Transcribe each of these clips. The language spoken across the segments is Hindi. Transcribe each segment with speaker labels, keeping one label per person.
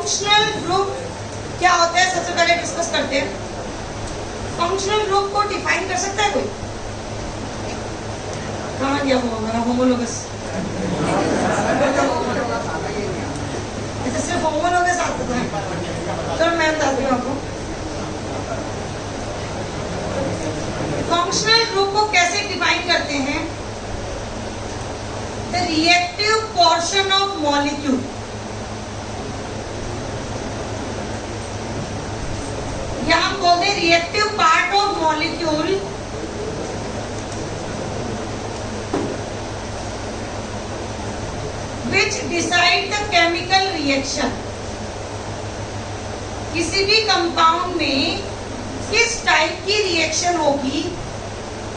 Speaker 1: फंक्शनल ग्रुप क्या होता है सबसे पहले डिस्कस करते हैं। फंक्शनल ग्रुप को डिफाइन कर सकता है कोई? कहाँ गया वो हमारा होमोलोगस? सिर्फ होमोलोगस आता था। चलो मैं बताती हूँ आपको। फंक्शनल ग्रुप को कैसे डिफाइन करते हैं? The reactive portion of molecule, या हम बोलते हैं reactive part of molecule which decide the chemical reaction। किसी भी कंपाउंड में किस टाइप की रिएक्शन होगी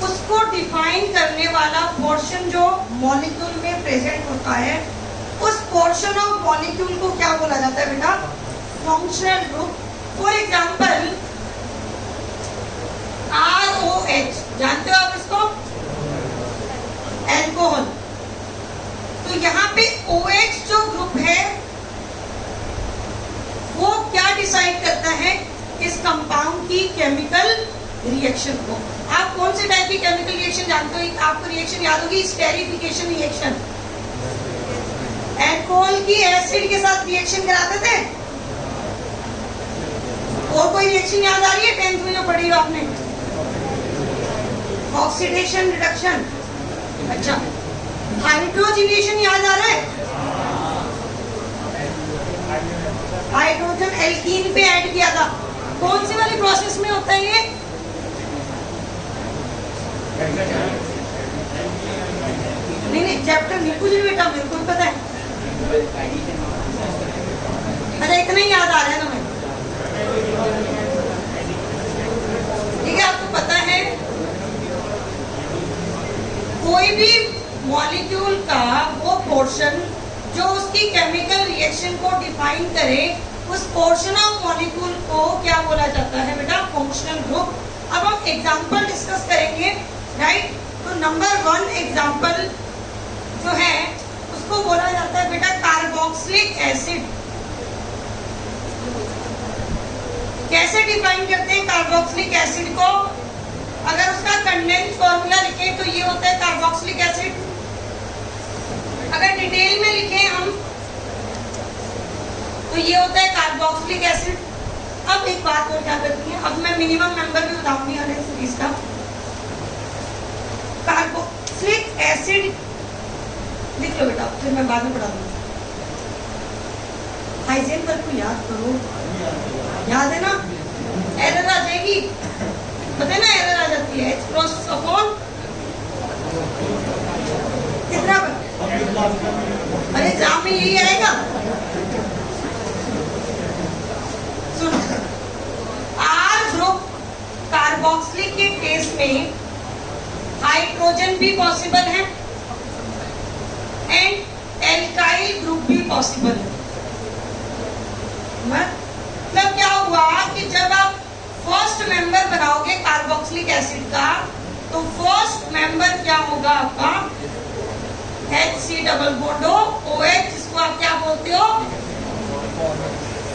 Speaker 1: उसको डिफाइन करने वाला पोर्शन जो मॉलिक्यूल में प्रेजेंट होता है, उस पोर्शन ऑफ मॉलिक्यूल को क्या बोला जाता है बेटा? Functional group. For example ROH, जानते हो आप इसको? एल्कोहल। तो यहाँ पे OH जो ग्रुप है वो क्या डिसाइड करता है इस कंपाउंड की केमिकल रिएक्शन को। आप कौन से टाइप की केमिकल रिएक्शन जानते हो? आपको रिएक्शन याद होगी, स्टेरिफिकेशन रिएक्शन। अल्कोहल की एसिड के साथ रिएक्शन कराते थे। और कोई रिएक्शन याद आ रही है 10th में जो पढ़ी हो आपने? Oxidation reduction. अच्छा, हाइड्रोजनेशन याद आ रहा है? हाइड्रोजन एल्कीन पे ऐड किया था। कौन सी वाली प्रोसेस में होता है ये? नहीं, चैप्टर नहीं कुछ बेटा, मेरे को पता है। अरे इतना ही याद आ रहा है ना मैं। ठीक है, आपको पता है कोई भी मॉलिक्यूल का वो पोर्शन जो उसकी केमिकल रिएक्शन को डिफाइन करे, उस पोर्शन ऑफ मॉलिक्यूल को क्या बोला जाता है बेटा? Functional group. अब हम एग्जांपल डिस्कस करेंगे, राइट? तो नंबर 1 एग्जांपल जो है उसको बोला जाता है बेटा कार्बोक्सिलिक एसिड। कैसे डिफाइन करते हैं कार्बोक्सिलिक एसिड को? अगर उसका कंडेंस फॉर्मूला लिखें तो ये होता है कार्बोक्सिलिक एसिड। अगर डिटेल में लिखें हम तो ये होता है कार्बोक्सिलिक एसिड। अब एक बात और क्या करती है, अब मैं मिनिमम नंबर भी बताऊंगी हर एक सीरीज का। कार्बोक्सिलिक एसिड लिख लो बेटा, फिर मैं बाद में पढ़ा दूंगी। हाइजेन पर को याद करो, याद है ना? एरर आ जाएगी, पता है ना? एरर आ जाती है। H क्रॉस अपॉन कितना? अरे एग्जाम में यही आएगा। सुन, R ग्रुप कार्बोक्सिलिक के केस में हाइड्रोजन भी पॉसिबल है एंड एल्काइल ग्रुप भी पॉसिबल है। मतलब क्या हुआ कि जब आप फर्स्ट मेंबर बनाओगे कार्बोक्सिलिक एसिड का, तो फर्स्ट मेंबर क्या होगा आपका? HC डबल बॉन्ड OH, जिसको आप क्या बोलते हो?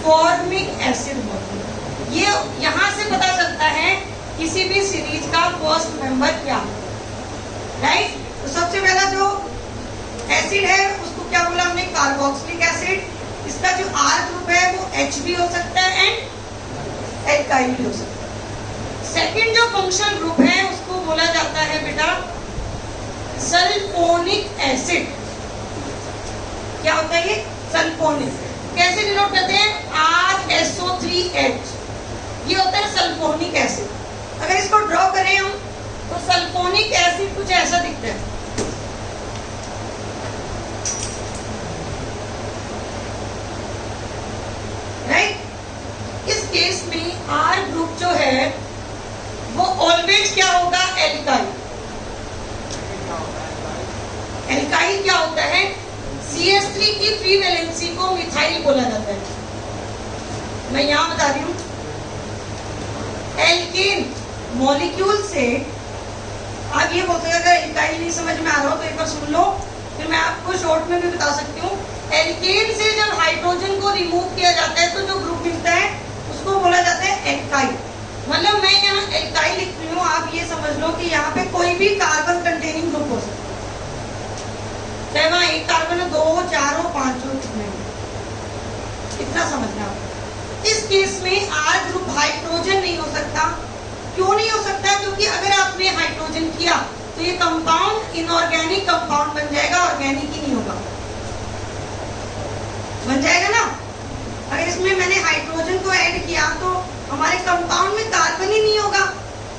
Speaker 1: फॉर्मिक एसिड बोलते हो। ये यहां से पता चलता है किसी भी सीरीज का फर्स्ट मेंबर क्या है, राइट? तो सबसे पहला जो एसिड है उसको क्या बोला हमने? Carboxylic acid. इसका जो R ग्रुप है वो H भी हो सकता है एंड एल्काइल भी हो सकता है। सेकंड जो फंक्शनल ग्रुप है उसको बोला जाता है बेटा सल्फोनिक एसिड। क्या होता है ये? सल्फोनिक। कैसे डिनोट करते हैं? RSO3H। ये होता है सल्फोनिक एसिड। अगर इसको ड्रॉ करें हम तो सल्फोनिक एसिड कुछ ऐसा दिखता है। राइट? इस केस में R ग्रुप जो है वो ऑलवेज क्या होगा? एल्काइल। एल्काइल क्या होता है? CH3 की फ्री वैलेंसी को मिथाइल बोला जाता है। मैं यहां बता रही हूं, एल्केन मॉलिक्यूल से आप ये बोलते हैं, अगर एल्काइल नहीं समझ में आ रहा हो तो एक बार सुन लो, फिर मैं आपको शॉर्ट में भी बता सकती हूँ। एल्केन से जब हाइड्रोजन को रिमूव किया जाता है तो जो ग्रुप मिलता है उसको बोला जाता है एल्काइल। मतलब मैं यहाँ एल्काइल लिख रही हूँ, आप ये समझ लो कि यहाँ पे कोई भी कार्बन कंटेनिंग ग्रुप हो सकता है, चाहे वहाँ एक कार्बन हो, 2 हो, 4 हो, 5 हो, कितने हो, इतना समझना आप। इस केस में आर ग्रुप हाइड्रोजन नहीं हो सकता। क्यों नहीं हो सकता? क्योंकि अगर आपने हाइड्रोजन किया तो ये कंपाउंड इनऑर्गेनिक कंपाउंड बन जाएगा, ऑर्गेनिक ही नहीं होगा। बन जाएगा ना? अगर इसमें मैंने हाइड्रोजन को ऐड किया तो हमारे कंपाउंड में कार्बन ही नहीं होगा,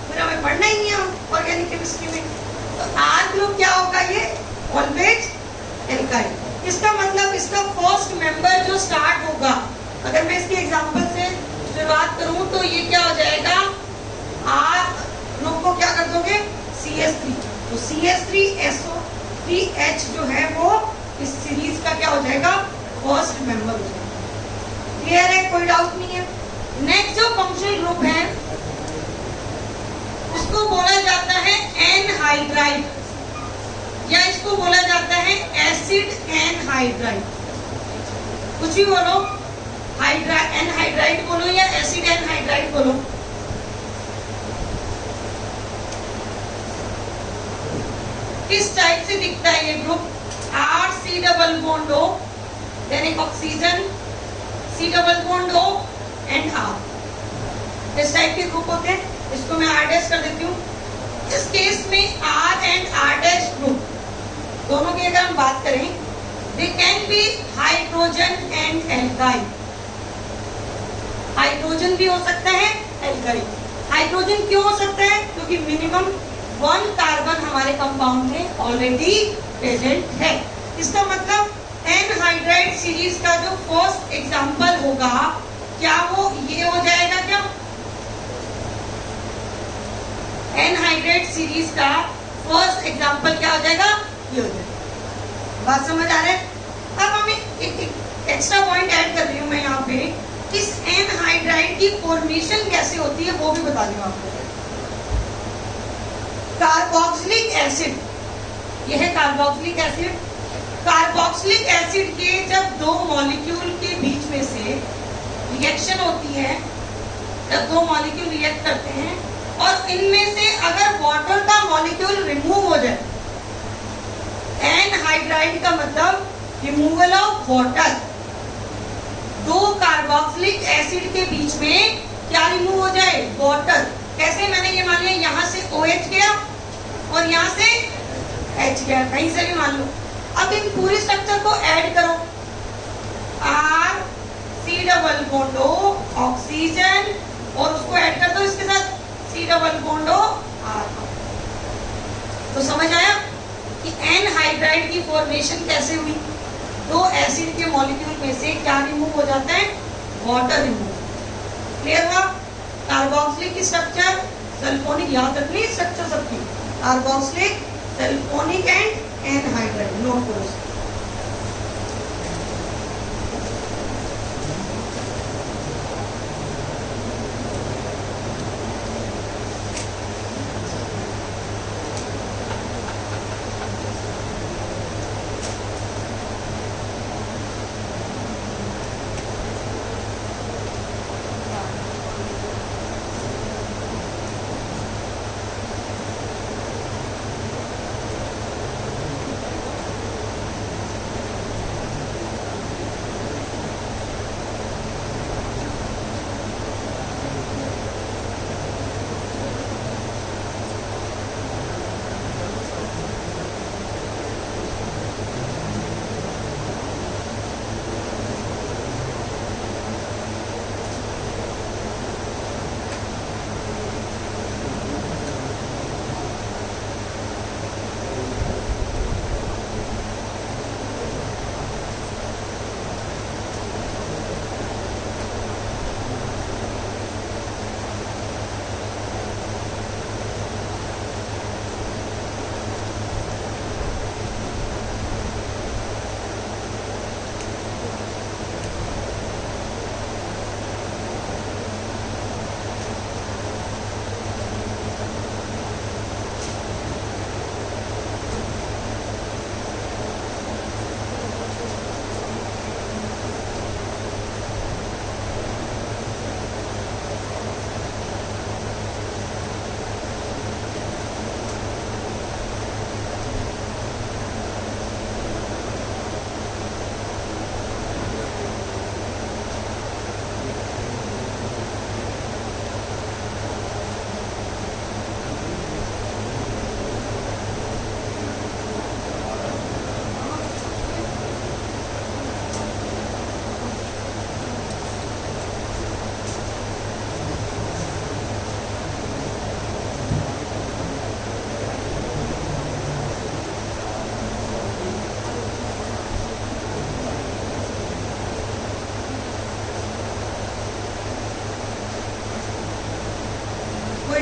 Speaker 1: फिर हमें पढ़ना ही नहीं है ऑर्गेनिक केमिस्ट्री में। तो आर ग्रुप क्या होगा? ये ऑलवेज एल्काइल। इसका मतलब इसका फर्स्ट मेंबर जो स्टार्ट होगा, अगर मैं इसके एग्जांपल से शुरुआत करूं तो ये क्या हो जाएगा? आर ग्रुप को क्या कर दोगे? CH3। तो CH3SO3H जो है वो इस सीरीज का क्या हो जाएगा? फर्स्ट मेंबर हो जाएगा। क्लियर है? कोई डाउट नहीं है। नेक्स्ट जो फंक्शनल ग्रुप है उसको बोला जाता है एनहाइड्राइड, या इसको बोला जाता है एसिड एनहाइड्राइड। कुछ भी बोलो, एनहाइड्राइड बोलो या एसिड एनहाइड्राइड बोलो। किस टाइप से दिखता है ये group? RC double bond O, then एक oxygen, C double bond O and R। इस टाइप के ग्रुप होते हैं। इसको मैं R डैश कर देती हूँ। इस केस में R and R dash group दोनों की अगर हम बात करें, they can be hydrogen and alkyl. Hydrogen भी हो सकता है, एल्काइल। हाइड्रोजन क्यों हो सकता है? क्योंकि मिनिमम 1 कार्बन हमारे कंपाउंड में ऑलरेडी प्रेजेंट है। इसका मतलब एनहाइड्राइड सीरीज का जो फर्स्ट एग्जांपल होगा, क्या वो ये हो जाएगा? क्या एनहाइड्राइड सीरीज का फर्स्ट एग्जांपल क्या हो जाएगा? ये हो जाएगा। बात समझ आ रहा है? अब हमें एक एक्स्ट्रा पॉइंट ऐड कर रही हूँ मैं यहाँ पे। इस एनहाइड्राइड की फॉर्मेशन कैसे होती है वो भी बता रही हूँ आपको। कार्बोक्सिलिक एसिड, यह है कार्बोक्सिलिक एसिड। कार्बोक्सिलिक एसिड के जब 2 मॉलिक्यूल के बीच में से रिएक्शन होती है, जब 2 मॉलिक्यूल रिएक्ट करते हैं और इनमें से अगर वाटर का मॉलिक्यूल रिमूव हो जाए, एनहाइड्राइड का मतलब removal of water. 2 carboxylic acid के बीच में क्या रिमूव हो जाए? वाटर। कैसे? मैंने ये मान लिया यहाँ से OH गया और यहाँ से H गया, कहीं से भी मान लो। अब इन पूरी स्ट्रक्चर को ऐड करो, RC double bond O oxygen, और उसको ऐड कर दो इसके साथ C double bond O R। तो समझ आया कि एनहाइड्राइड की फॉर्मेशन कैसे हुई? 2 एसिड के मॉलिक्यूल में से क्या रिमूव हो जाता है? Water remove. क्लियर हुआ? कार्बोक्सिलिक की स्ट्रक्चर, सल्फोनिक, याद रखनी स्ट्रक्चर सबकी, carboxylic, sulphonic and anhydride. Note करो।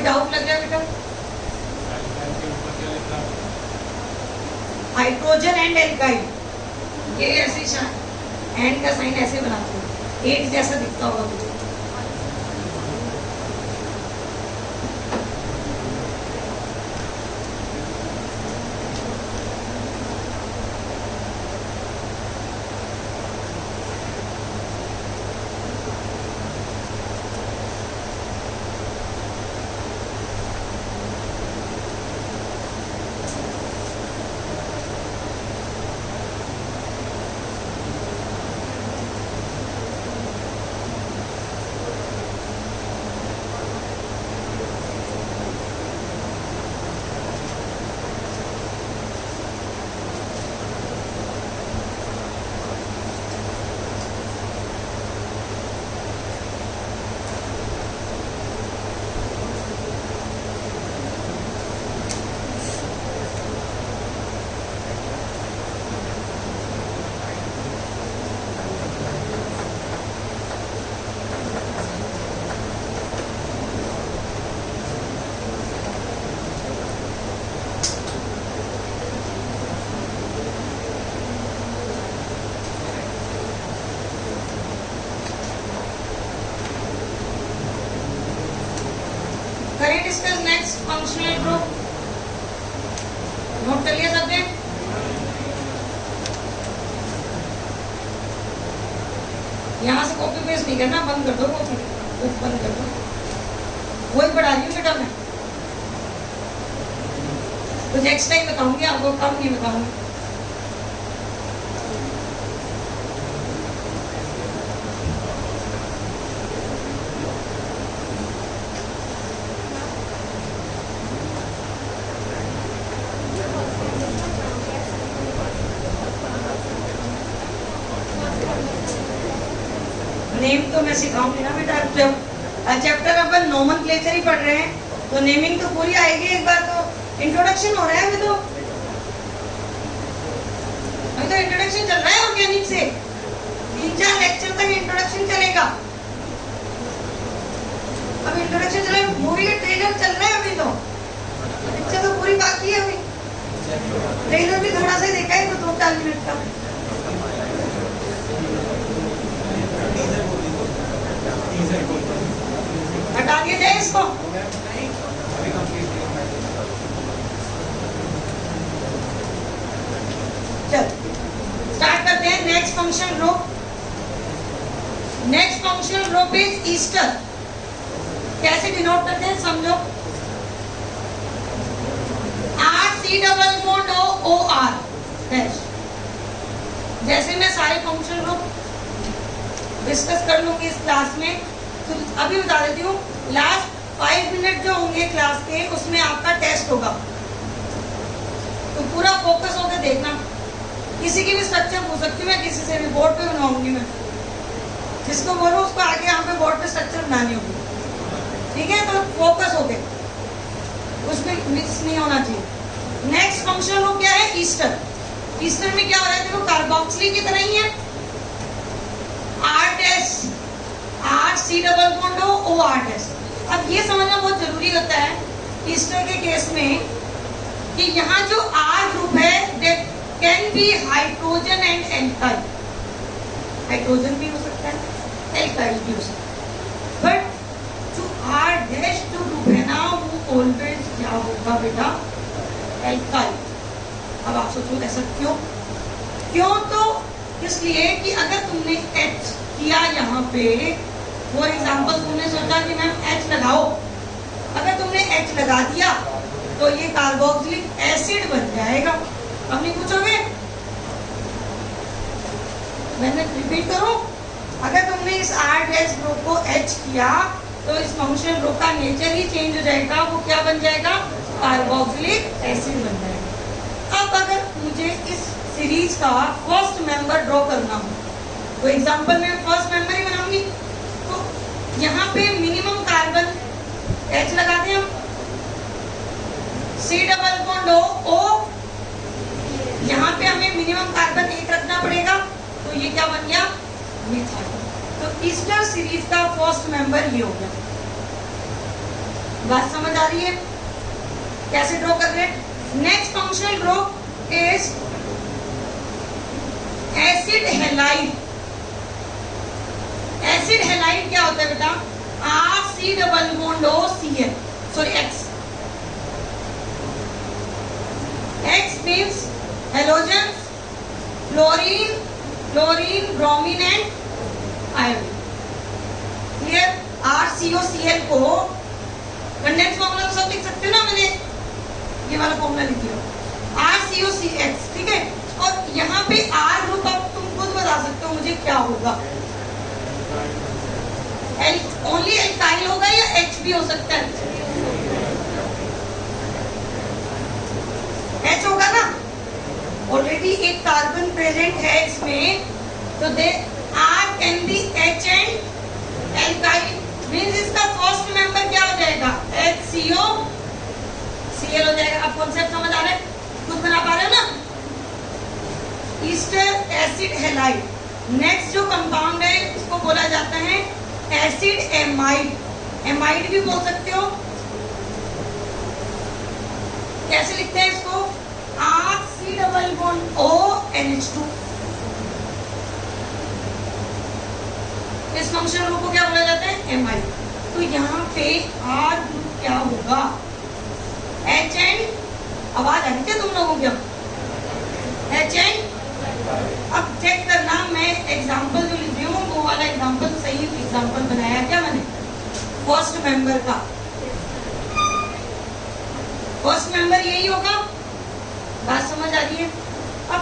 Speaker 1: डाउट लग गया बेटा? हाइड्रोजन एंड एल्काइल, ये ऐसे एंड का साइन ऐसे बनाते हैं, एक जैसा दिखता होगा तुझे। करें discuss next functional group. Note कर लिया सबने? यहाँ से कॉपी पेस्ट नहीं करना, बंद कर दो कॉपी, बंद कर दो। वही पढ़ा रही हूँ बेटा मैं, तो नेक्स्ट टाइम बताऊंगी आपको, कम नहीं बताऊंगी। नेम तो मैं सिखाऊंगी ना बेटा, जब चैप्टर अपन नोमेनक्लेचर ही पढ़ रहे हैं तो नेमिंग तो पूरी आएगी। एक बार तो इंट्रोडक्शन हो रहा है, अभी तो इंट्रोडक्शन चल रहा है ऑर्गेनिक से, 3-4 लेक्चर तक इंट्रोडक्शन चलेगा। अब इंट्रोडक्शन चल रहा है, मूवी का ट्रेलर चल रहा है अभी तो, पिक्चर तो पूरी बाकी है अभी, ट्रेलर भी थोड़ा सा देखा है तो 2-4 मिनट का। हटा दिया जाए इसको। चल स्टार्ट करते हैं next function group. Next function group is Easter. कैसे डिनोट करते हैं समझो। RC⋅OR dash. जैसे मैं सारे फंक्शन ग्रुप डिस्कस कर लूंगी इस क्लास में, तो अभी बता देती हूँ, लास्ट 5 मिनट जो होंगे क्लास के उसमें आपका टेस्ट होगा, तो पूरा फोकस होकर देखना। किसी की भी स्ट्रक्चर पूछ सकती हूँ मैं, किसी से भी बोर्ड पे बनाऊंगी मैं, जिसको बोलो उसको आगे यहाँ पे बोर्ड पे स्ट्रक्चर बनानी होगी, ठीक है? तो फोकस होके, उसमें मिक्स नहीं होना चाहिए। नेक्स्ट फंक्शन हो क्या है? ईस्टर। ईस्टर में क्या हो रहा है? देखो कार्बोक्सिली की तरह ही है, RC⋅OR। अब ये समझना बहुत जरूरी होता है ईस्टर के केस में कि यहाँ जो R ग्रुप है that can be hydrogen and alkyl. Hydrogen भी हो सकता है, एल्काइल भी हो सकता है, बट जो R' जो ग्रुप है ना वो ऑलवेज क्या होगा बेटा? एल्काइल। अब आप सोचो ऐसा क्यों? क्यों तो इसलिए कि अगर तुमने H किया यहाँ पे, फॉर एग्जाम्पल तुमने सोचा कि मैम H लगाओ, अगर तुमने H लगा दिया तो ये कार्बोक्सिलिक एसिड बन जाएगा। अब नहीं पूछोगे? मैंने रिपीट करूं, अगर तुमने इस R' ग्रुप को H किया तो इस फंक्शन ग्रुप का नेचर ही चेंज हो जाएगा, वो क्या बन जाएगा? कार्बोक्सिलिक एसिड बन जाएगा। अब अगर मुझे इस सीरीज का फर्स्ट मेंबर ड्रॉ करना हो, तो एग्जांपल में फर्स्ट मेंबर ही बनाऊंगी, तो यहाँ पे मिनिमम कार्बन H लगा दें हम, C⋅O, यहाँ पे हमें मिनिमम कार्बन 1 रखना पड़ेगा, तो ये क्या बन गया? मिथाइल। तो ईस्टर सीरीज का फर्स्ट मेंबर ये हो गया। बात समझ आ रही है? कैसे ड्रॉ कर रहे हैं? Next functional group is acid halide. Acid halide क्या होता है बेटा? RC double bond OCl, sorry X। X means halogens, fluorine, bromine and iodine। Clear? RCOCl को कंडेंस फॉर्मूला तो सब लिख सकते हो ना, मैंने ये वाला फॉर्मूला लिख दिया RCOCX, ठीक है। और यहाँ पे R ग्रुप अब तुम खुद बता सकते हो मुझे क्या होगा। ओनली एल्काइल होगा या H भी हो सकता है? H होगा ना, ऑलरेडी एक कार्बन प्रेजेंट है इसमें, तो दे R can be H and alkyl, means इसका फर्स्ट मेंबर क्या हो जाएगा? HCO Cl हो जाएगा। अब कॉन्सेप्ट समझ आ रहा है? खुद बना पा रहे हो ना? Easter acid halide. नेक्स्ट जो कंपाउंड है इसको बोला जाता है एसिड एमाइड। एमाइड भी बोल सकते हो। कैसे लिखते हैं इसको? RC double bond ONH2। इस फंक्शन ग्रुप को क्या बोला जाता है? एमाइड। तो यहाँ पे R ग्रुप क्या होगा? H एंड, आवाज आ रही क्या तुम लोगों की? H एंड, अब चेक करना, मैं एग्जांपल जो लिख रही हूँ वो वाला एग्जांपल सही एग्जांपल बनाया क्या मैंने? फर्स्ट मेंबर का फर्स्ट मेंबर यही होगा। बात समझ आ रही है? अब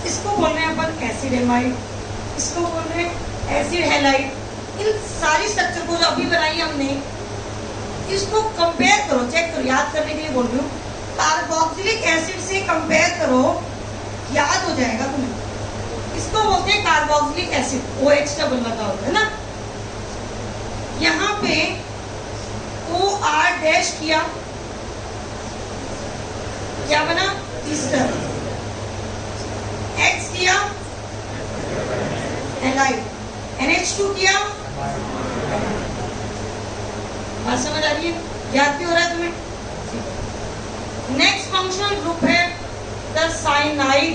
Speaker 1: इसको बोल रहे हैं अपन एसिड एमाइड, इसको बोल रहे हैं एसिड हैलाइड। इन सारी स्ट्रक्चर को जो अभी बनाई हमने, इसको कंपेयर करो, चेक करो, याद करने के लिए बोल रही हूँ। कार्बोक्सिलिक एसिड से कंपेयर करो, याद हो जाएगा तुम्हें। इसको बोलते हैं कार्बोक्सिलिक एसिड, OH डबल लगा होता है ना। यहाँ पे OR डैश किया, क्या बना? ईस्टर। X किया हैलाइड, NH2 किया। बात समझ आ रही है? याद भी हो रहा है तुम्हें? नेक्स्ट फंक्शनल ग्रुप है द साइनाइड।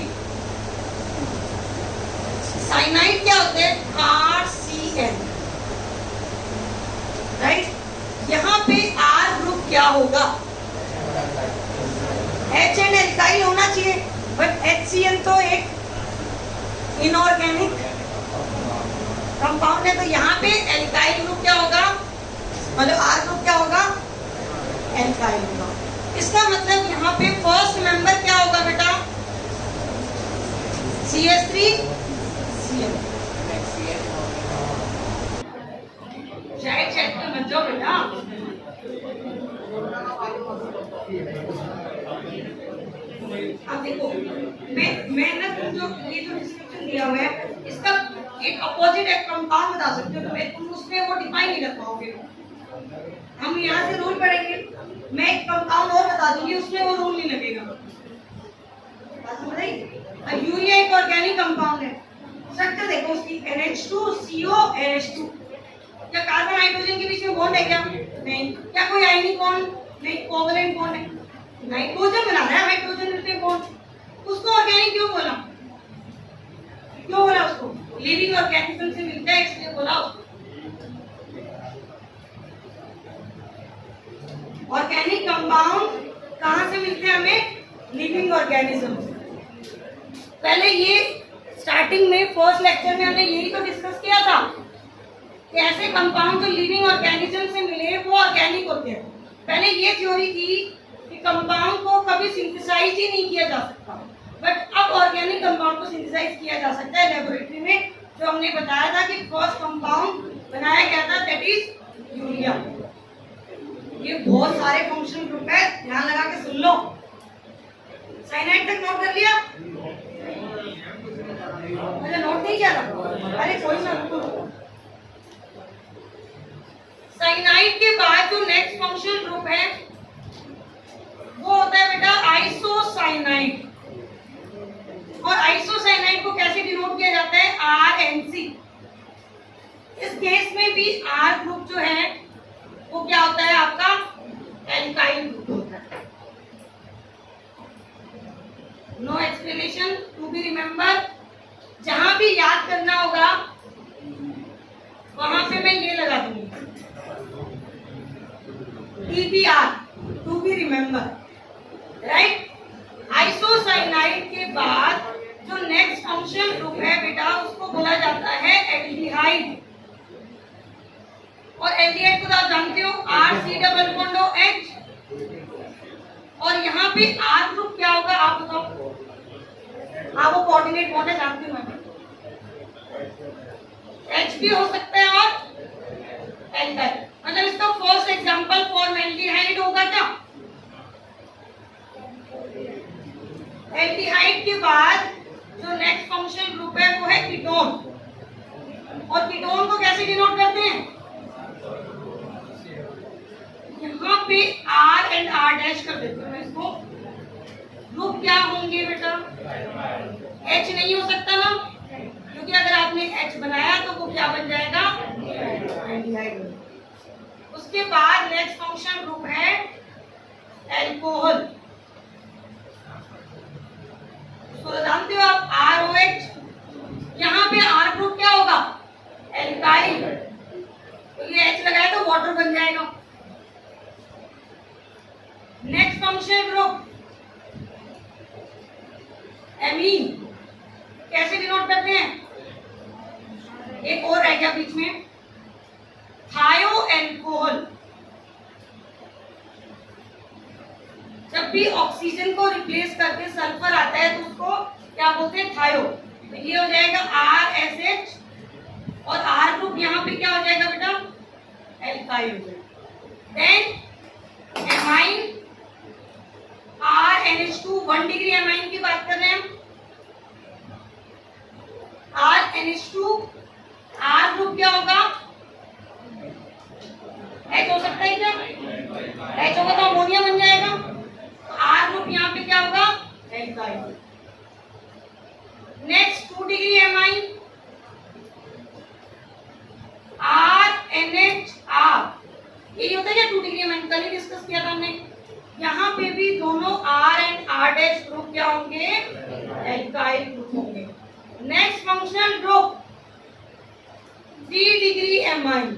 Speaker 1: साइनाइड क्या होते हैं? RCl, right. यहाँ पे R ग्रुप क्या होगा? H एंड एल्काइल होना चाहिए, बट HCl तो एक इनऑर्गेनिक कंपाउंड है, तो यहाँ पे एल्काइल ग्रुप क्या होगा? मतलब R ग्रुप क्या होगा? एल्काइल होगा। इसका मतलब यहाँ पे फर्स्ट मेंबर क्या होगा बेटा? CH3Cl। शायद मत जाओ बेटा। अब देखो, मैं ना जो ये जो डिस्क्रिप्शन दिया हुआ है, इसका एक अपोजिट एक कंपाउंड बता सकते हो, तो तुम उसमें वो डिफाइन नहीं कर पाओगे। हम यहाँ से रूल पढ़ेंगे, मैं एक कंपाउंड और बता दूंगी, उसमें वो रूल नहीं लगेगा। बात समझ आई? और यूरिया एक ऑर्गेनिक कंपाउंड है। स्ट्रक्चर देखो उसकी, NH2CO NH2। क्या कार्बन हाइड्रोजन के बीच में बॉन्ड है क्या? नहीं। क्या कोई आयनिक बॉन्ड? नहीं। कोवलेंट बॉन्ड है। नाइट्रोजन बना रहा है हाइड्रोजन से बॉन्ड, उसको ऑर्गेनिक क्यों बोला? क्यों बोला उसको? लिविंग ऑर्गेनिज्म से मिलता है इसलिए बोला उसको। ऑर्गेनिक कंपाउंड कहाँ से मिलते हैं हमें? लिविंग ऑर्गेनिज्म से। पहले ये स्टार्टिंग में फर्स्ट लेक्चर में हमने यही तो डिस्कस किया था कि ऐसे कंपाउंड जो लिविंग ऑर्गेनिज्म से मिले वो ऑर्गेनिक होते हैं। पहले ये थ्योरी थी कि कंपाउंड को कभी सिंथेसाइज ही नहीं किया जा सकता, बट अब ऑर्गेनिक कंपाउंड को सिंथेसाइज किया जा सकता है लेबोरेटरी में। जो हमने बताया था कि फर्स्ट कंपाउंड बनाया गया था, दैट इज यूरिया। ये बहुत सारे फंक्शन ग्रुप है, ध्यान लगा के सुन लो। साइनाइड तक नोट कर लिया? अच्छा, नोट नहीं किया था? अरे कोई ना, साइनाइड के बाद जो नेक्स्ट फंक्शनल ग्रुप है वो होता है बेटा आइसोसाइनाइड। और आइसोसाइनाइड को कैसे डिनोट किया जाता है? RNC। इस केस में भी R ग्रुप जो है वो क्या होता है आपका? रिलेशन टू बी रिमेम्बर, जहां भी याद करना होगा वहां पे मैं ये लगा दूंगी TBR, to be remember, right. Isocyanide के बाद जो नेक्स्ट फंक्शनल ग्रुप है बेटा उसको बोला जाता है एल्डिहाइड। और एल्डिहाइड को आप जानते हो RC डबल बॉन्ड H, और यहाँ पे R ग्रुप क्या होगा आप बताओ। आप वो कोऑर्डिनेट बॉन्ड है जानती हूँ मैं, H भी हो सकता है और एल्डिहाइड, मतलब इसका फर्स्ट एग्जांपल फॉर्मल्डिहाइड होगा क्या। एल्डिहाइड के बाद जो नेक्स्ट फंक्शनल ग्रुप है वो है कीटोन, और कीटोन को कैसे डिनोट करते हैं, यहाँ पे R एंड R डैश कर देते हैं इसको। ग्रुप क्या होंगे बेटा, H नहीं हो सकता ना, क्योंकि अगर आपने H बनाया तो वो क्या बन जाएगा, एल्डिहाइड। उसके बाद नेक्स्ट फंक्शनल ग्रुप है एल्कोहल, तो जानते हो आप ROH, यहाँ पे R ग्रुप क्या होगा, एल्काइल, तो ये H लगाया तो वाटर बन जाएगा। नेक्स्ट फंक्शनल ग्रुप एमीन, कैसे डिनोट करते हैं, एक और रह गया बीच में, थायो एल्कोहल। जब भी ऑक्सीजन को रिप्लेस करके सल्फर आता है तो उसको क्या बोलते हैं, थायो। तो ये हो जाएगा RSH, और R ग्रुप यहाँ पे क्या हो जाएगा बेटा, एल्काइल हो जाएगा। Then amine RNH2, 1 degree amine की बात कर रहे हैं हम। RNH2, R ग्रुप क्या होगा, H हो सकता है क्या, H होगा तो अमोनिया बन जाएगा। R ग्रुप यहाँ पे क्या होगा, alkyl. Next 2 degree amine RNHR, यही होता है क्या 2 डिग्री एमाइन, कल ही डिस्कस किया था हमने। यहाँ पे भी दोनों R and R dash group क्या होंगे, एल्काइल ग्रुप होंगे। Next functional group 3 degree amine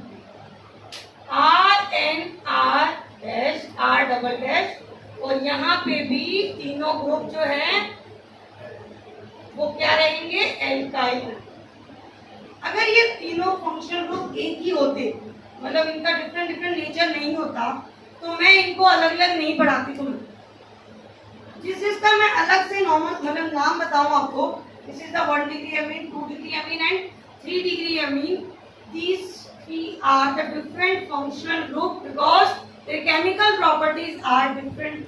Speaker 1: RNR dash R double dash, और यहाँ पे भी तीनों ग्रुप जो है वो क्या रहेंगे, एल्काइल। अगर ये तीनों फंक्शनल ग्रुप एक ही होते, मतलब इनका डिफरेंट डिफरेंट नेचर नहीं होता, तो मैं इनको अलग अलग नहीं पढ़ाती तुम्हें। जिस जिसका मैं अलग से नॉर्मल मतलब नाम बताऊं आपको, this is the 1 degree amine, 2 degree amine and 3 degree amine. These three are the different functional group because their chemical properties are different.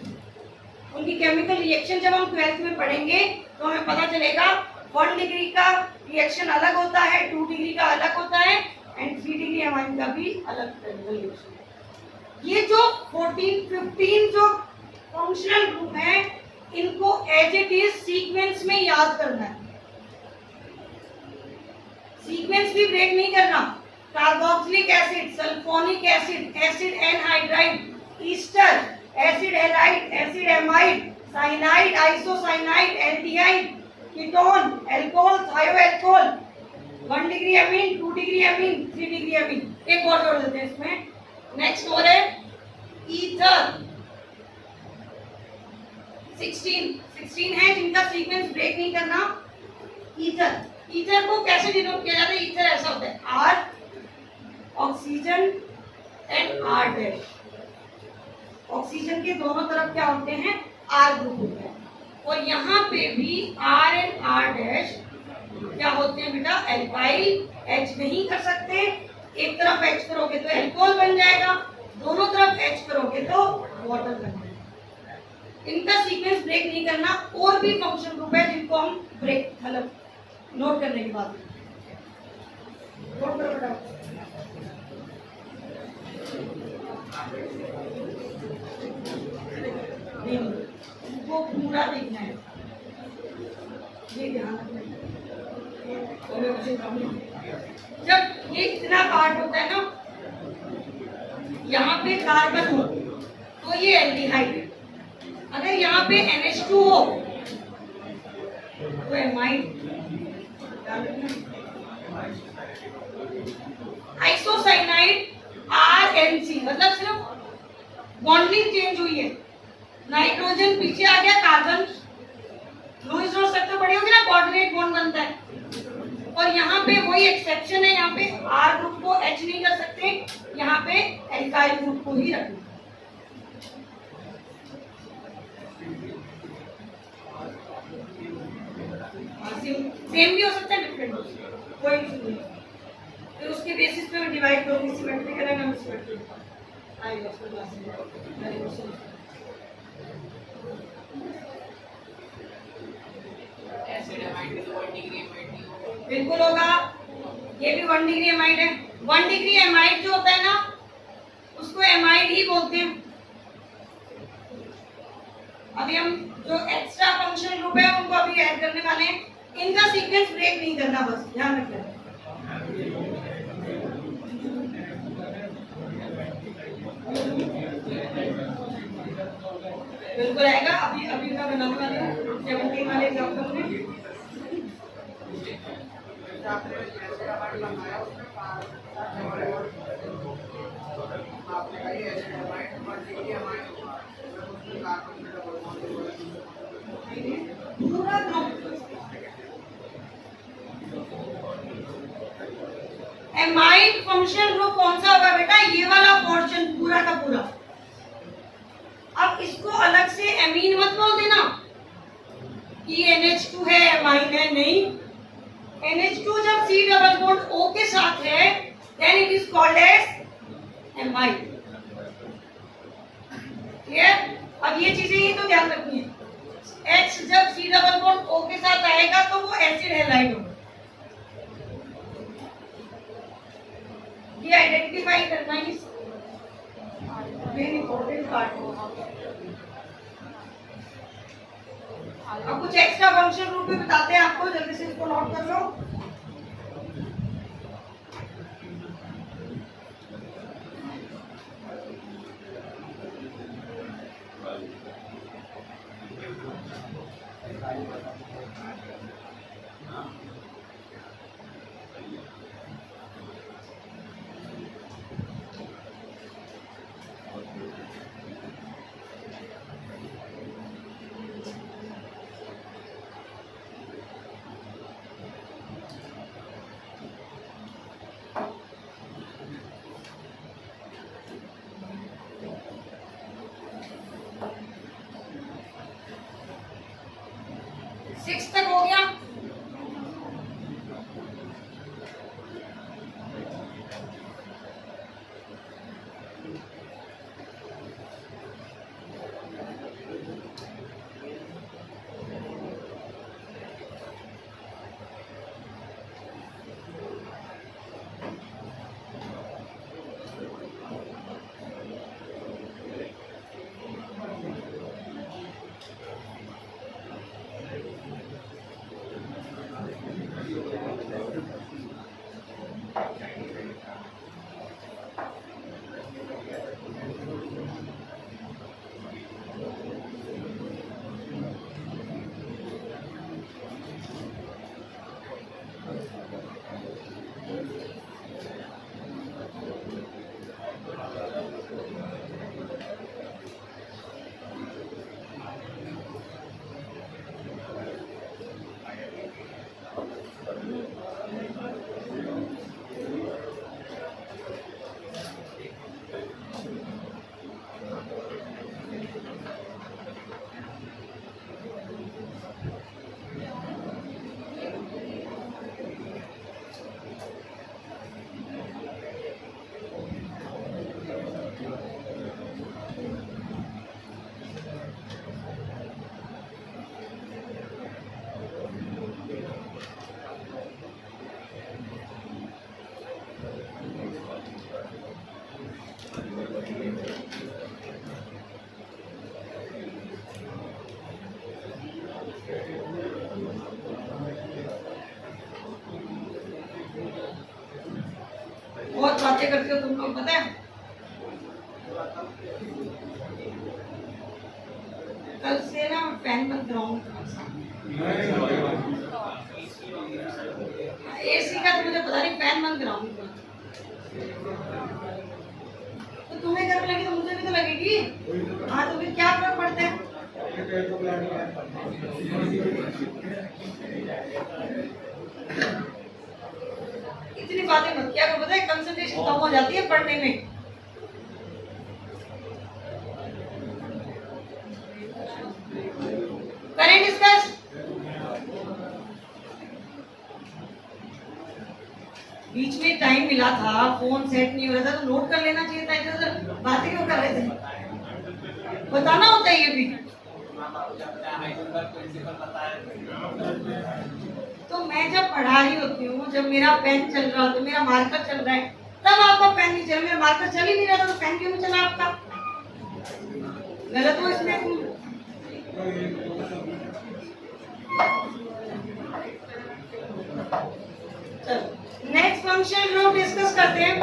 Speaker 1: उनकी केमिकल रिएक्शन जब हम 12th में पढ़ेंगे तो हमें पता चलेगा 1 डिग्री का रिएक्शन अलग होता है, 2 डिग्री का अलग होता है एंड 3 डिग्री एमाइन का भी अलग रिएक्शन। ये जो 14-15 जो फंक्शनल ग्रुप है इनको एज इट इज सीक्वेंस में याद करना है, सीक्वेंस भी ब्रेक नहीं करना। Carboxylic acid, sulphonic acid, acid anhydride, ester, acid halide, acid amide, cyanide, isocyanide, aldehyde, ketone, alcohol, thioalcohol, 1 degree amine, 2 degree amine, 3 degree amine. एक और जोड़ देते हैं इसमें। नेक्स्ट और है ईथर, 16 है जिनका सीक्वेंस ब्रेक नहीं करना। ईथर, ईथर को कैसे डिनोट किया जाता है, ईथर ऐसा होता है R oxygen and R dash. Oxygen के दोनों तरफ क्या होते हैं, R ग्रुप होते हैं, और यहाँ पे भी R एंड R डैश क्या होते हैं बेटा, एल्काइल। H नहीं कर सकते, एक तरफ H करोगे तो एल्कोहल बन जाएगा, दोनों तरफ H करोगे तो वाटर बन जाएगा। इनका सीक्वेंस ब्रेक नहीं करना। और भी फंक्शन ग्रुप है जिनको हम ब्रेक मतलब नोट करने के बाद नोट करो बेटा। वो पूरा देखना है, ये ध्यान रखना है। जब ये इतना पार्ट होता है ना, यहाँ पे कार्बन हो तो ये एल्डिहाइड, अगर यहाँ पे NH2 हो तो एमाइड आइसोसाइनाइड RNC, मतलब सिर्फ बॉन्डिंग चेंज हुई है, नाइट्रोजन पीछे आ गया, कार्बन लुईस जोड़ सकते बड़ी होगी ना, कोऑर्डिनेट बॉन्ड बनता है। और यहाँ पे वही एक्सेप्शन है, यहाँ पे R ग्रुप को H नहीं कर सकते, यहाँ पे एल्काइल ग्रुप को ही रखना। सेम भी हो सकता है, डिफरेंट हो सकता है, कोई इशू नहीं। फिर उसके बेसिस पे डिवाइड करोगे, सिमेट्रिकल है नॉन सिमेट्रिकल आएगा उसके बाद। बिल्कुल होगा, ये भी 1 डिग्री एमाइड है। 1 डिग्री एमाइड जो होता है ना, उसको एमाइड ही बोलते हैं। अभी हम जो एक्स्ट्रा फंक्शनल ग्रुप है उनको अभी ऐड करने वाले हैं। इनका सीक्वेंस ब्रेक नहीं करना, बस ध्यान रखना। बिल्कुल आएगा, अभी अभी का बनाने वाले हैं 17 वाले एग्जाम्पल में। पूरा ग्रुप एमाइड फंक्शनल ग्रुप कौन सा होगा बेटा? ये वाला पोर्शन पूरा का पूरा। अब इसको अलग से एमीन मत बोल देना कि NH2 है, एमाइन है, नहीं। NH2 जब C डबल बॉन्ड O के साथ है then it is called as amide. Clear? अब ये चीजें ही तो ध्यान रखनी है। H जब C डबल बॉन्ड O के साथ आएगा तो वो एसिड हैलाइड होगा। ये आइडेंटिफाई करना ही वेरी इंपॉर्टेंट पार्ट है। अब कुछ एक्स्ट्रा फंक्शन ग्रुप भी बताते हैं आपको, जल्दी से इसको नोट कर लो। सिक्स तक हो गया। बहुत बातें करते हो तुम लोग, पता है। कल से ना मैं फैन बंद कराऊंगा। एसी का तो मुझे पता नहीं, फैन बंद कराऊंगी तो तुम्हें गर्म लगी तो मुझे भी तो लगेगी। हाँ तो फिर क्या फर्क पड़ता है? इतनी बातें मत किया करो, पता है कंसंट्रेशन कम हो जाती है पढ़ने में। करें डिस्कस। बीच में टाइम मिला था, फोन सेट नहीं हो रहा था तो नोट कर लेना चाहिए था, इधर बातें क्यों कर रहे थे? बताना होता है ये भी। तो मैं जब पढ़ा रही होती हूँ, जब मेरा पेन चल रहा होता है, मेरा मार्कर चल रहा है, तब आपका पेन नहीं चल, मेरा मार्कर चल ही नहीं रहा था तो पेन क्यों नहीं चला आपका? गलत हो इसमें। नेक्स्ट फंक्शन ग्रुप डिस्कस करते हैं।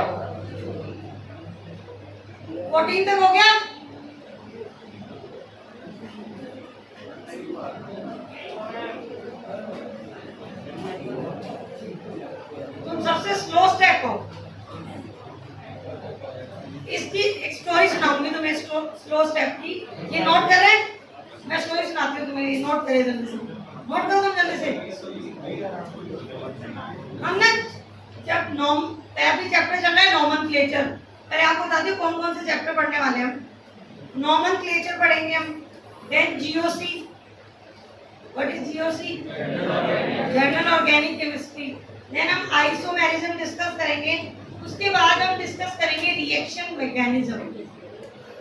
Speaker 1: 14 तक हो गया। तुम सबसे स्लो स्टेप हो। इसकी एक स्टोरी सुनाऊंगी तुम्हें, स्लो स्टेप की। ये नोट कर रहे हैं? मैं स्टोरी सुनाती हूँ तुम्हें, नोट करे जल्दी से, नोट करो तुम जल्दी से। हमने जब अभी चैप्टर चल रहा है नोमेनक्लेचर, पहले आपको बता दूं कौन कौन से चैप्टर पढ़ने वाले हैं हम। नोमेनक्लेचर पढ़ेंगे हम, then GOC, what is GOC? General organic chemistry. Then हम आइसोमेरिज्म डिस्कस करेंगे, उसके बाद हम डिस्कस करेंगे रिएक्शन मैकेनिज्म,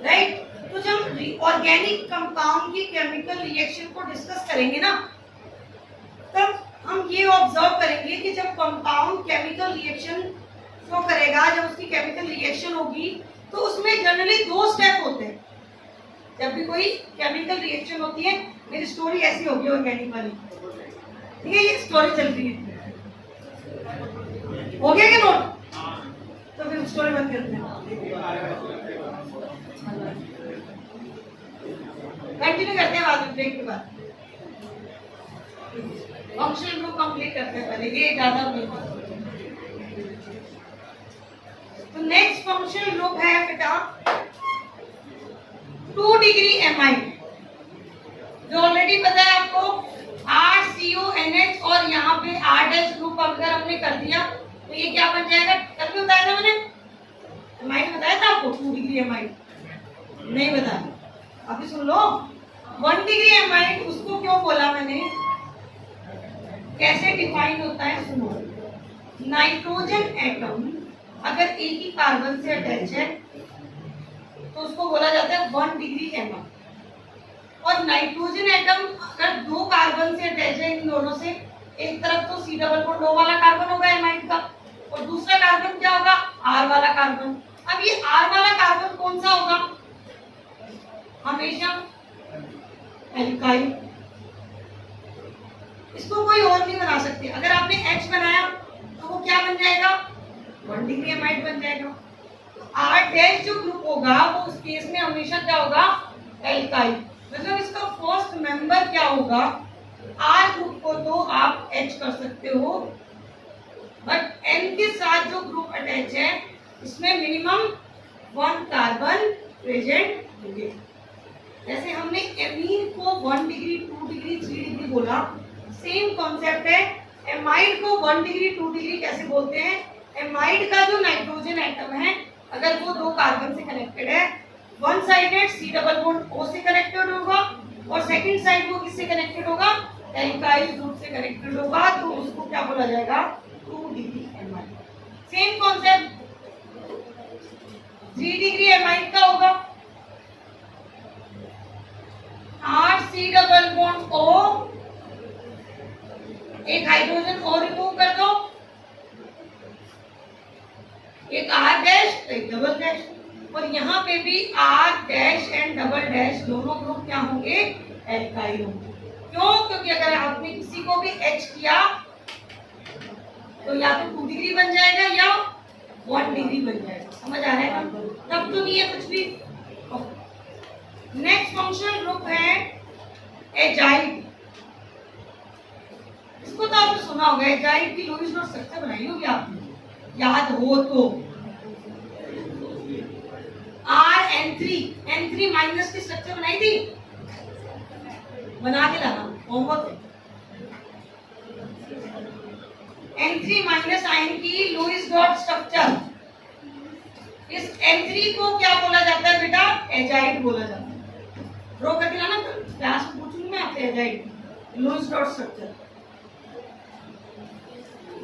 Speaker 1: राइट? तो जब ऑर्गेनिक कंपाउंड की केमिकल रिएक्शन को डिस्कस करेंगे ना, तब हम ये ऑब्जर्व करेंगे कि जब कंपाउंड केमिकल रिएक्शन को करेगा, जब उसकी केमिकल रिएक्शन होगी, तो उसमें जनरली 2 स्टेप होते हैं। जब भी कोई केमिकल रिएक्शन होती है, मेरी स्टोरी ऐसी होगी ऑर्गेनिक वाली, ठीक है? ये स्टोरी चल रही है, हो गया क्या नोट? तो फिर स्टोरी बंद करते हैं, कंटिन्यू करते हैं बाद में, ब्रेक के बाद। फंक्शन ग्रुप कंप्लीट करते हैं पहले, ये ज्यादा नहीं। तो नेक्स्ट फंक्शन ग्रुप है बेटा 2 डिग्री एमाइड, जो ऑलरेडी पता है आपको, RCONH और यहाँ पे R- ग्रुप अगर हमने कर दिया तो ये क्या बन जाएगा? कभी बताया था मैंने, एमाइड बताया था आपको। 2 डिग्री एमाइड नहीं बताया, अभी सुन लो। 1 डिग्री एमाइड उसको क्यों बोला मैंने, कैसे डिफाइन होता है सुनो। नाइट्रोजन एटम अगर एक ही कार्बन से अटैच है तो उसको बोला जाता है 1 डिग्री एमाइड, और नाइट्रोजन एटम अगर 2 कार्बन से अटैच है, इन दोनों से, एक तरफ तो C डबल बॉन्ड O वाला कार्बन होगा एमाइड का, और दूसरा कार्बन क्या होगा? R वाला कार्बन। अब ये R वाला कार्बन कौन सा होगा? हमेशा एल्काइल। इसको कोई और नहीं बना सकते। अगर आपने H बनाया तो वो क्या बन जाएगा? 1 डिग्री एमाइड बन जाएगा। R- जो ग्रुप होगा वो उस केस में हमेशा क्या होगा? एल्काइल। मतलब इसका फर्स्ट मेंबर क्या होगा? R ग्रुप को तो आप H कर सकते हो, बट N के साथ जो ग्रुप अटैच है इसमें मिनिमम 1 कार्बन प्रेजेंट होंगे। जैसे हमने एमीन को 1 डिग्री, 2 डिग्री, 3 डिग्री बोला, सेम कॉन्सेप्ट है। एमाइड को 1 डिग्री, 2 डिग्री कैसे बोलते हैं? एमाइड का जो नाइट्रोजन एटम है, अगर वो 2 कार्बन से कनेक्टेड है, one sided C double bond O से कनेक्टेड होगा, और सेकंड साइड वो किससे कनेक्टेड होगा? एल्काइल ग्रुप से कनेक्टेड होगा, तो उसको क्या बोला जाएगा? 2 degree amide. Same concept 3 degree amide का होगा, C डबल बॉन्ड O, एक हाइड्रोजन और रिमूव कर दो, एक R- एक डबल डैश, और यहाँ पे भी R- एंड डबल डैश दोनों ग्रुप क्या होंगे? एल्काइल होंगे। क्यों? क्योंकि अगर आपने किसी को भी H किया तो या तो 2 डिग्री बन जाएगा या 1 डिग्री बन जाएगा। समझ आ रहा है ना? तब तो नहीं है कुछ भी। नेक्स्ट फंक्शनल ग्रुप है एजाइड। इसको तो आपने सुना होगा, एजाइड की लुईस डॉट स्ट्रक्चर बनाई होगी आपने, याद हो तो। N3 माइनस की स्ट्रक्चर बनाई थी, बना के लाना होमवर्क। N3 माइनस आयन की लुईस डॉट स्ट्रक्चर, इस N3 को क्या बोला जाता है बेटा? एजाइड बोला जाता है। ड्रॉ करके लाना, क्लास में पूछूंगी मैं आपसे azide Lewis dot structure.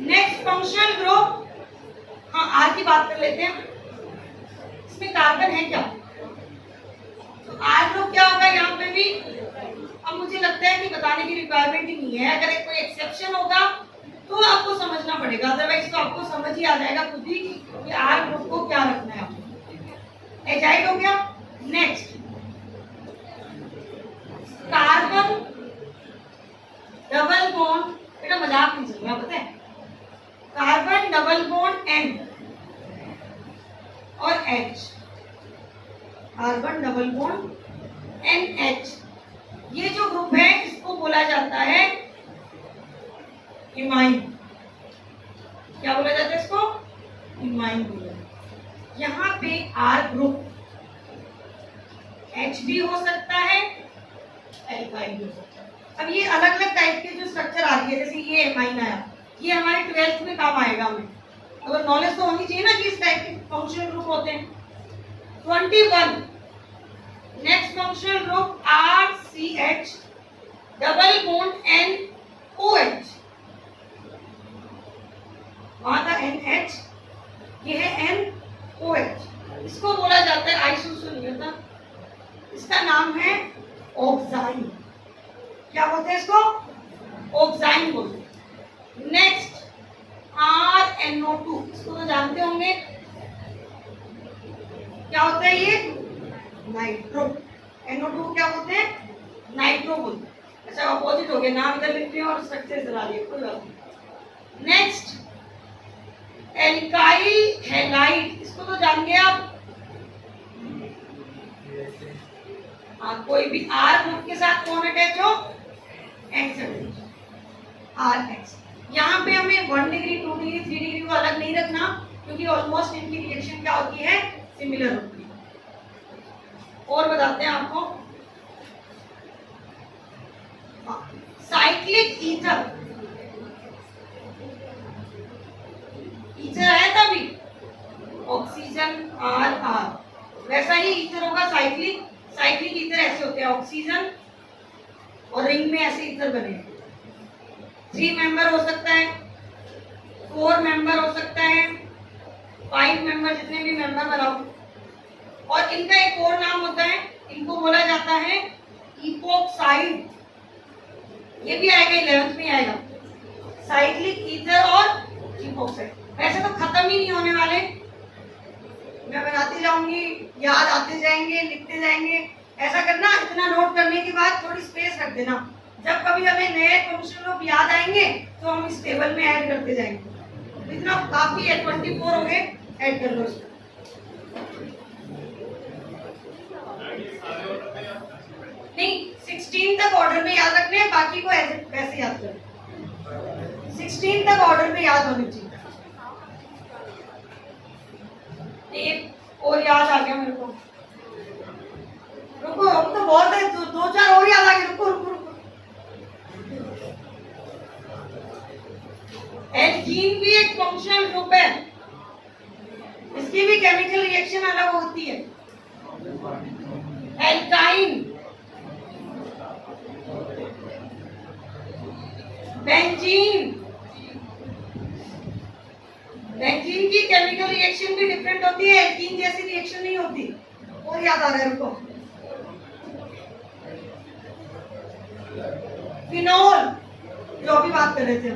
Speaker 1: Next functional group, हाँ आर की बात कर लेते हैं। इसमें कार्बन है क्या? तो आर ग्रुप क्या होगा यहाँ पे भी? अब मुझे लगता है कि बताने की रिक्वायरमेंट ही नहीं है, अगर कोई एक्सेप्शन होगा तो आपको समझना पड़ेगा, अदरवाइज तो आपको समझ ही आ जाएगा खुद ही कि आर ग्रुप को क्या रखना है आपको। एजाइड हो गया। नेक्स्ट कार्बन डबल बॉन्ड, बेटा मजाक नहीं चल रहा, पता है? कार्बन डबल बॉन्ड N और H, carbon double bond NH, ये जो ग्रुप है इसको बोला जाता है इमाइन। क्या बोला जाता है इसको? इमाइन बोला। यहाँ पे R ग्रुप H भी हो सकता है, एल्काइल भी हो सकता है। अब ये अलग अलग टाइप के जो स्ट्रक्चर आ रही है, जैसे ये इमाइन आया, ये हमारे 12th में काम आएगा हमें, अगर नॉलेज तो होनी चाहिए ना कि इस टाइप के फंक्शनल ग्रुप होते हैं। 21 next functional group RCH double bond NOH, वहां था NH, ये है NOH, इसको बोला जाता है आइसोसो नहीं होता, इसका नाम है ऑक्साइन। क्या बोलते हैं इसको? ऑक्साइन बोलते हैं। नेक्स्ट RNO2, इसको तो जानते होंगे, क्या होता है ये? नाइट्रो। NO2 क्या बोलते हैं? नाइट्रो बोलते हैं। अच्छा अपोजिट हो गया, नाम इधर लिख रहे हैं और स्ट्रक्चर इधर आ रही है, कोई बात नहीं। नेक्स्ट एल्काइल हैलाइड, इसको तो जान गए आप। कोई भी R ग्रुप के साथ कौन अटैच हो? X RX। यहाँ पे हमें 1 डिग्री 2 डिग्री 3 डिग्री को अलग नहीं रखना, क्योंकि ऑलमोस्ट इनकी रिएक्शन क्या होती है? सिमिलर होती है। और बताते हैं आपको, साइक्लिक ईथर, ईथर है तभी ऑक्सीजन RR, वैसा ही ईथर होगा साइक्लिक। साइक्लिक ईथर ऐसे होते हैं, ऑक्सीजन और रिंग में ऐसे ईथर बने। 3 मेंबर हो सकता है, 4 मेंबर हो सकता है, 5 मेंबर, जितने भी मेंबर बनाओ। और इनका एक और नाम होता है, इनको बोला जाता है इपोक्साइड। ये भी आएगा 11th में आएगा, साइक्लिक ईथर और इपोक्साइड। वैसे तो खत्म ही नहीं होने वाले, मैं बनाती जाऊंगी, याद आते जाएंगे, लिखते जाएंगे। ऐसा करना, इतना नोट करने के बाद थोड़ी स्पेस रख देना, जब कभी हमें नए फंक्शन लोग याद आएंगे तो हम इस टेबल में ऐड करते जाएंगे। इतना काफी है, 24 हो गए, ऐड कर लो इसमें। नहीं 16 तक ऑर्डर में याद रखने हैं, बाकी को ऐसे वैसे याद करें। 16 तक ऑर्डर में याद होनी चाहिए। एक और याद आ गया मेरे को, रुको अब तो बहुत है, 2-4 और याद आ गए, रुको रुको रुको। एल्कीन भी एक फंक्शनल ग्रुप है, इसकी भी केमिकल रिएक्शन अलग होती है। एल्काइन, बेंजीन, बेंजीन की केमिकल रिएक्शन भी डिफरेंट होती है, एल्कीन जैसी रिएक्शन नहीं होती। और याद आ रहा है, रुको। फिनोल, जो अभी बात कर रहे थे।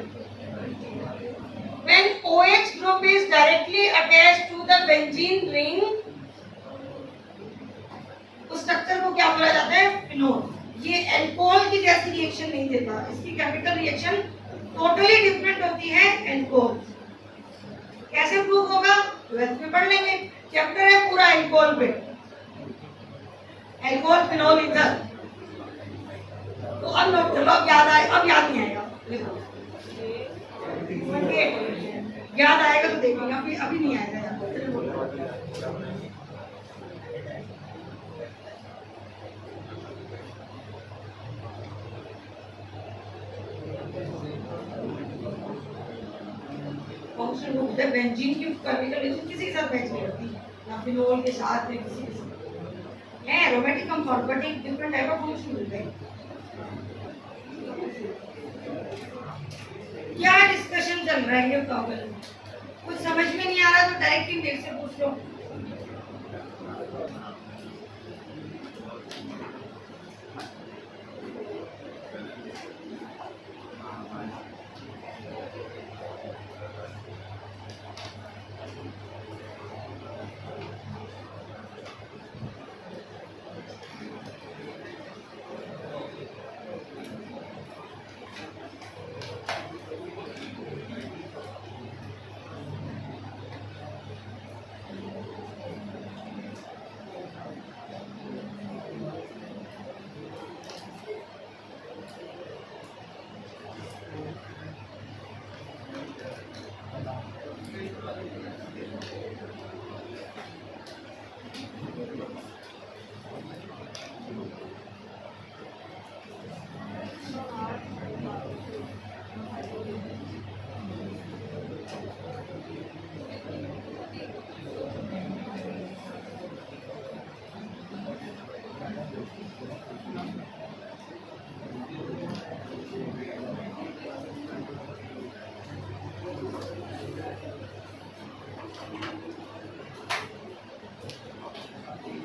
Speaker 1: When OH group is directly attached to the benzene ring, उस स्ट्रक्चर को क्या बोला जाता है? फिनोल। ये अल्कोहल की जैसी रिएक्शन नहीं देता, इसकी केमिकल रिएक्शन टोटली डिफरेंट होती है अल्कोहल। कैसे प्रूव होगा? 12th में पढ़ लेंगे, चैप्टर है पूरा अल्कोहल पे, अल्कोहल फिनोल ईथर। तो अब नोट कर लो, अब याद आए, अब याद नहीं आएगा। 28 याद आएगा तो देखेंगे, अभी अभी नहीं आएगा याद। फंक्शन ग्रुप है बेंजीन की कार्बोक्सिलेशन किसी के साथ मैच नहीं होती, ना फिनोल के साथ में किसी के साथ है। एरोमेटिक कंपाउंड बट एक different type of function group है। क्या डिस्कशन चल रहा है ये बताओ, कुछ समझ में नहीं आ रहा तो डायरेक्ट ही मेरे से पूछ लो।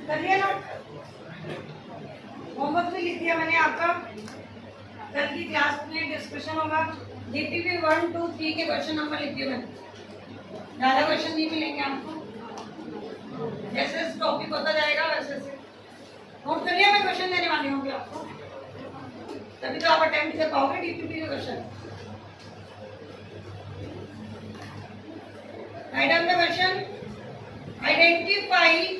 Speaker 1: करिए ना, होमवर्क में लिख दिया मैंने आपका। कल की क्लास में डिस्कशन होगा, जीपीपी 1, 2, 3 के क्वेश्चन नंबर लिख दिए मैंने, ज्यादा क्वेश्चन नहीं मिलेंगे आपको, जैसे टॉपिक होता जाएगा वैसे से नोट करिए। मैं क्वेश्चन देने वाली होंगी आपको, तभी तो आप अटेम्प्ट कर पाओगे डीपीपी के question. Write down the question, identify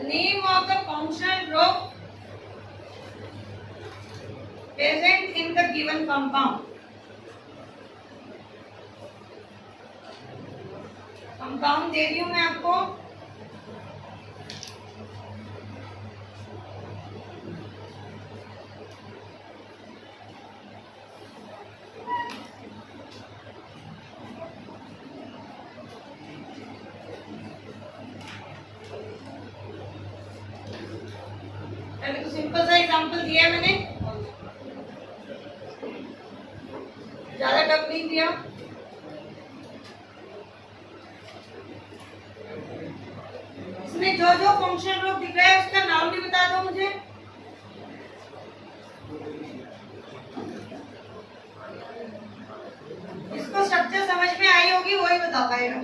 Speaker 1: name of the functional group present in the given compound. Compound दे रही हूं मैं आपको, तो सिंपल सा एग्जांपल दिया है मैंने, ज्यादा टफ नहीं दिया। इसमें जो जो फंक्शन ग्रुप दिख रहा है उसका नाम भी बता दो मुझे। इसको स्ट्रक्चर समझ में आई होगी वही बता पाएगा।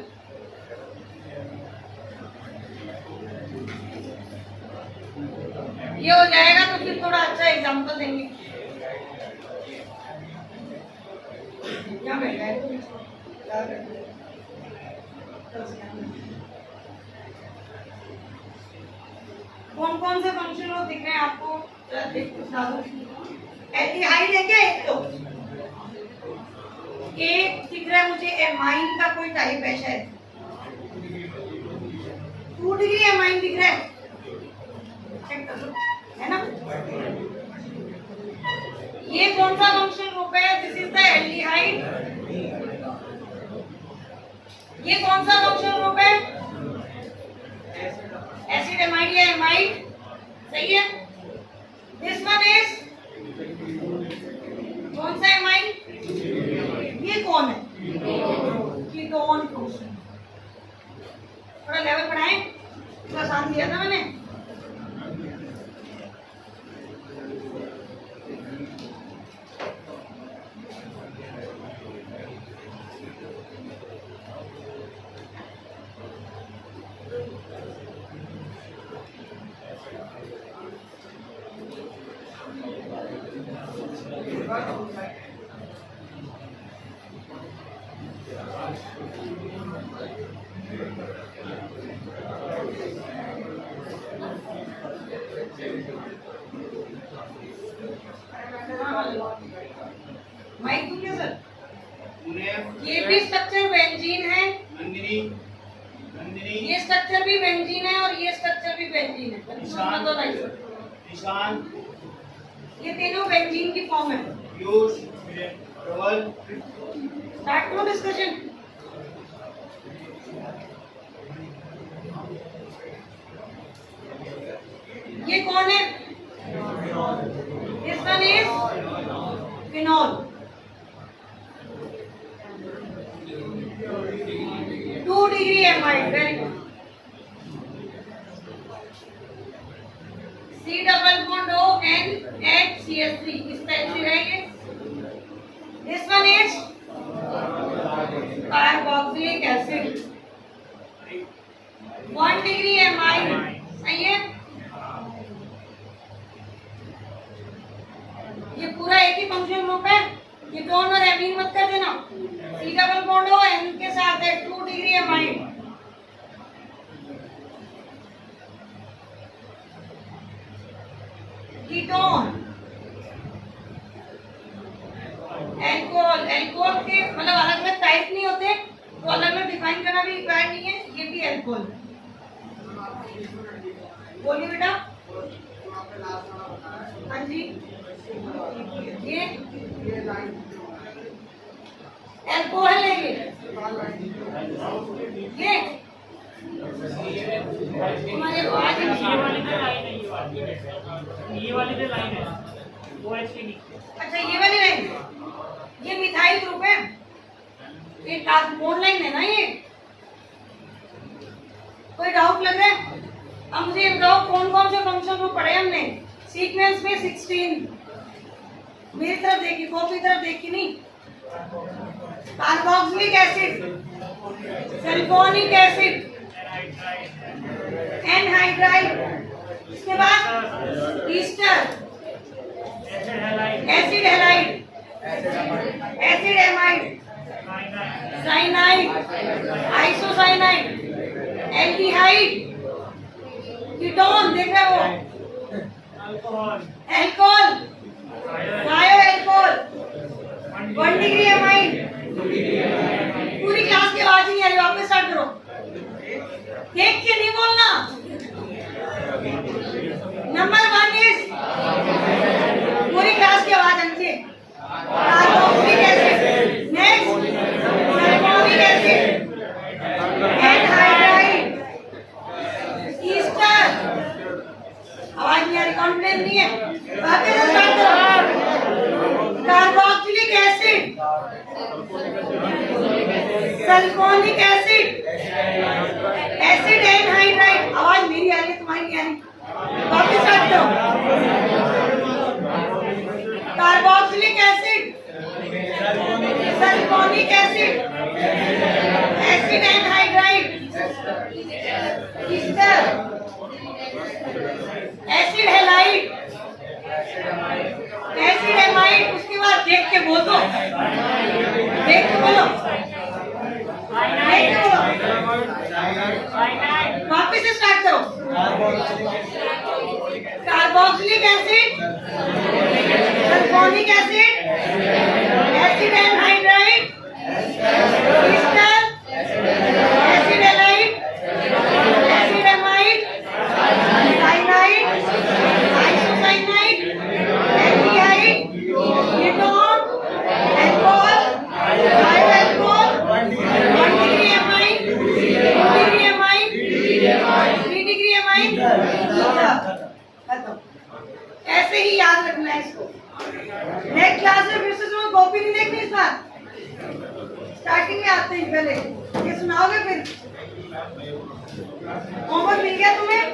Speaker 1: ये हो जाएगा तो फिर थोड़ा अच्छा एग्जांपल देंगे। क्या बैठा है कौन कौन से फंक्शन लोग दिख रहे हैं आपको, एल्डिहाइड है क्या? एक दिख रहा है मुझे एमाइन का कोई टाइप है शायद, 2 डिग्री एमाइन दिख रहा है, चेक कर लो, है ना? ये कौन सा फंक्शन ग्रुप है? This is the aldehyde. ये कौन सा फंक्शन ग्रुप है? एसिड एमाइड या एमाइड, सही है। दिस वन इज कौन सा एमाइड? ये कौन है? Ketone function. थोड़ा लेवल बढ़ाएं, थोड़ा आसान दिया था मैंने। ये भी स्ट्रक्चर बेंजीन है,
Speaker 2: नंदिनी नंदिनी
Speaker 1: ये स्ट्रक्चर भी बेंजीन है और ये स्ट्रक्चर भी बेंजीन है।
Speaker 2: निशान
Speaker 1: ये तीनों बेंजीन की फॉर्म है।
Speaker 2: पीयूष प्रबल
Speaker 1: स्टार्ट करो डिस्कशन। ये कौन है? This one is phenol. 2 degree amide, very good. C double bond O N H CH3 इस टाइप से है ये। This one is carboxylic acid. 1 degree amide, सही है। ये पूरा एक ही फंक्शन ग्रुप है, ये टोन और एमीन मत कर देना। सी डबल बॉन्ड हो एन के साथ है 2 degree amide. Ketone alcohol, alcohol के मतलब अलग अलग टाइप नहीं होते तो अलग अलग डिफाइन करना भी रिक्वायर्ड नहीं है। ये भी अल्कोहल। बोलिए बेटा। हाँ जी, ये अल्कोहल है। ये हमारे
Speaker 3: ये वाली जो लाइन है वो ऐसी नहीं।
Speaker 1: अच्छा, ये वाली लाइन, ये मिथाइल ग्रुप है, ये कार्बोन लाइन है ना। ये कोई डाउट लग रहा है? अब मुझे बताओ कौन कौन से फंक्शन को पढ़े हमने सीक्वेंस में? 16। मेरी तरफ देखी, कॉपी तरफ देखी नहीं। Carboxylic acid, sulphonic acid, anhydride, इसके बाद Easter, acid halide, acid amide, cyanide, isocyanide, aldehyde, ketone, देख रहे हो? Alcohol, bio alcohol, 1 degree amide. पूरी क्लास की आवाज नहीं आ रही, वापस स्टार्ट करो। देख के नहीं बोलना। नंबर 1 इज, पूरी क्लास की आवाज आनी carboxylic acid. Next, sulphonic acid, anhydride, Easter. आवाज नहीं आ रही, कॉन्फिडेंस नहीं है, वापस से स्टार्ट करो। Carboxylic acid, sulphonic acid, acid anhydride. आवाज मेरी आ रही है, तुम्हारी नहीं आ रही, वापस स्टार्ट करो। Carboxylic acid, sulphonic acid, acid anhydride, ester, acid halide, acid amide. उसके बाद देख के बोल दो, देख के बोलो, देख के बोलो, वापस से स्टार्ट करो। Carboxylic acid, sulphonic acid, acid anhydride, ester, acid halide, acid amide, cyanide, isocyanide, aldehyde, ketone, alcohol, bio alcohol, 1 degree amide, 2 degree amide, 3 degree amide. खत्म। ऐसे ही याद रखना है इसको। नेक्स्ट क्लास में फिर से तुम्हें कॉपी नहीं देखनी इस बार, स्टार्टिंग में आते ही पहले ये सुनाओगे। फिर होमवर्क मिल गया तुम्हें?